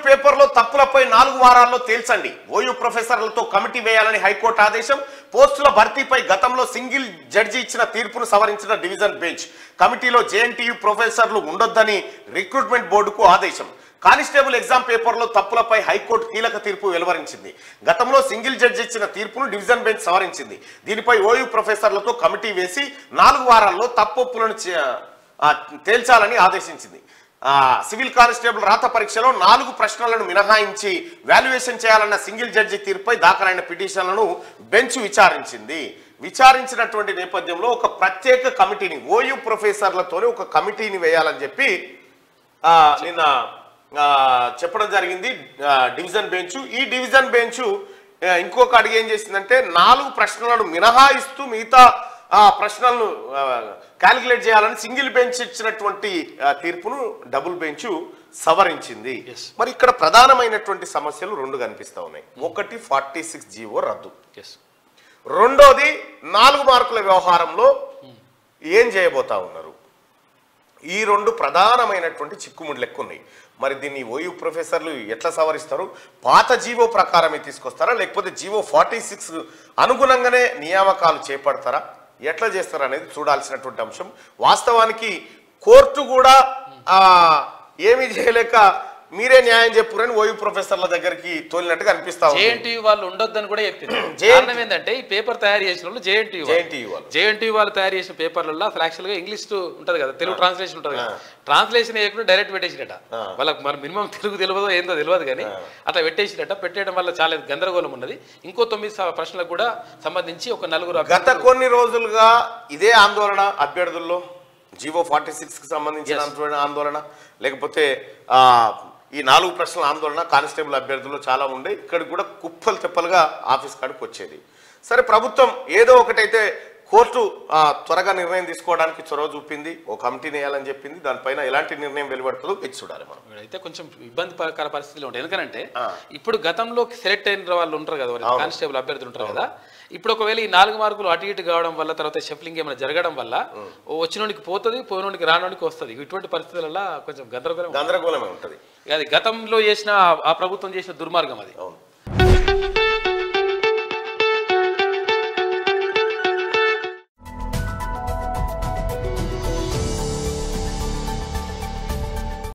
పేపర్లో తప్పులపై 4 వారాల్లో తేల్చండి. OU ప్రొఫెసర్లతో committee వేయాలని హైకోర్టు ఆదేశం. పోస్టుల భర్తీపై గతంలో సింగిల్ జడ్జి ఇచ్చిన తీర్పును సవరించిన డివిజన్ బెంచ్. కమిటీలో జేఎన్టీయూ ప్రొఫెసర్లు ఉండొద్దని రిక్రూట్మెంట్ బోర్డుకు ఆదేశం. కానిస్టేబుల్ ఎగ్జామ్ పేపర్లో తప్పులపై హైకోర్టు కీలక తీర్పు వెలువరించింది. గతంలో సింగిల్ జడ్జి ఇచ్చిన తీర్పును డివిజన్ బెంచ్ సవరించింది. దీనిపై ఓయూ ప్రొఫెసర్లతో కమిటీ వేసి 4 వారాల్లో తప్పులను తేల్చాలని ఆదేశించింది. సివిల్ కానిస్టేబుల్ రాత పరీక్షలో 4 ప్రశ్నలను మినహాయించి వాల్యుయేషన్ చేయాలన్న సింగిల్ జడ్జి తీర్పుపై దాఖలైన పిటిషన్లను బెంచ్ విచారించింది. విచారించినటువంటి నేపథ్యంలో ఒక ప్రత్యేక కమిటీని ఓయూ ప్రొఫెసర్లతోనే ఒక కమిటీని వేయాలని చెప్పి నిన్న చెప్పడం జరిగింది డివిజన్ బెంచ్. ఈ డివిజన్ బెంచ్ ఇంకొక అడిగి ఏం చేసిందంటే 4 ప్రశ్నలను మినహాయిస్తూ మిగతా ప్రశ్నలను క్యాలిక్యులేట్ చేయాలని సింగిల్ బెంచ్ ఇచ్చినటువంటి తీర్పును డబుల్ బెంచ్ సవరించింది. మరి ఇక్కడ ప్రధానమైనటువంటి సమస్యలు 2 కనిపిస్తా ఉన్నాయి. ఒకటి 46 జీవో రద్దు, రెండోది 4 మార్కుల వ్యవహారంలో ఏం చేయబోతా ఉన్నారు. ఈ 2 ప్రధానమైనటువంటి చిక్కుముడి లెక్క ఉన్నాయి. మరి దీన్ని ఓయూ ప్రొఫెసర్లు ఎట్లా సవరిస్తారు? పాత జీవో ప్రకారమే తీసుకొస్తారా, లేకపోతే జీవో 46 అనుగుణంగానే నియామకాలు చేపడతారా, ఎట్లా చేస్తారు అనేది చూడాల్సినటువంటి అంశం. వాస్తవానికి కోర్టు కూడా ఏమీ చేయలేక మీరే న్యాయం చెప్పురని ఓయూ ప్రొఫెసర్ల దగ్గరికి తోలినట్టుగా అనిపిస్తా ఉంది. జేఎన్టీయూ వాళ్ళు ఉండొద్దని కూడా చెప్పింది. కారణం ఏంటంటే ఈ పేపర్ తయారు చేసిన వాళ్ళు జేఎన్టీయూ వాళ్ళు తయారు చేసిన పేపర్లలో అసలు యాక్చువల్గా ఇంగ్లీష్ ఉంటుంది కదా, తెలుగు ట్రాన్స్లేషన్ ఉంటుంది కదా, ట్రాన్స్లేషన్ వేయకుండా డైరెక్ట్ పెట్టేసినట. వాళ్ళకి మరి మినిమం తెలుగు తెలియదో ఏందో తెలియదు కానీ అట్లా పెట్టేసినట. పెట్టేయడం వల్ల చాలా గందరగోళం ఉన్నది. ఇంకో 9 ప్రశ్నలకు కూడా సంబంధించి ఒక 4 గత కొన్ని రోజులుగా ఇదే ఆందోళన అభ్యర్థుల్లో. జీవో 46కి సంబంధించిన ఆందోళన, లేకపోతే ఈ 4 ప్రశ్నల ఆందోళన కానిస్టేబుల్ అభ్యర్థుల్లో చాలా ఉండే. ఇక్కడికి కూడా కుప్పలు తెప్పలుగా ఆఫీస్ కాడికి వచ్చేది. సరే, ప్రభుత్వం ఏదో ఒకటైతే కోర్టు త్వరగా నిర్ణయం తీసుకోవడానికి చొరవ చూపింది, ఓ కమిటీని వేయాలని చెప్పింది. దానిపైన ఎలాంటి నిర్ణయం వెలువడుతుందో తెచ్చి చూడాలి మనం. అయితే కొంచెం ఇబ్బందికర పరిస్థితులు ఉంటాయి. ఎందుకంటే ఇప్పుడు గతంలో సెలెక్ట్ అయిన వాళ్ళు ఉంటారు కదా, కానిస్టేబుల్ అభ్యర్థులు ఉంటారు కదా. ఇప్పుడు ఒకవేళ ఈ 4 మార్కులు అటు ఇటు కావడం వల్ల, తర్వాత షఫ్లింగ్ ఏమైనా జరగడం వల్ల వచ్చినోడికి పోతుంది, పోయినోడికి రానోడికి వస్తుంది. ఇటువంటి పరిస్థితులలో కొంచెం గందరగోళమే ఉంటుంది. అది గతంలో చేసిన ఆ ప్రభుత్వం చేసిన దుర్మార్గం అది.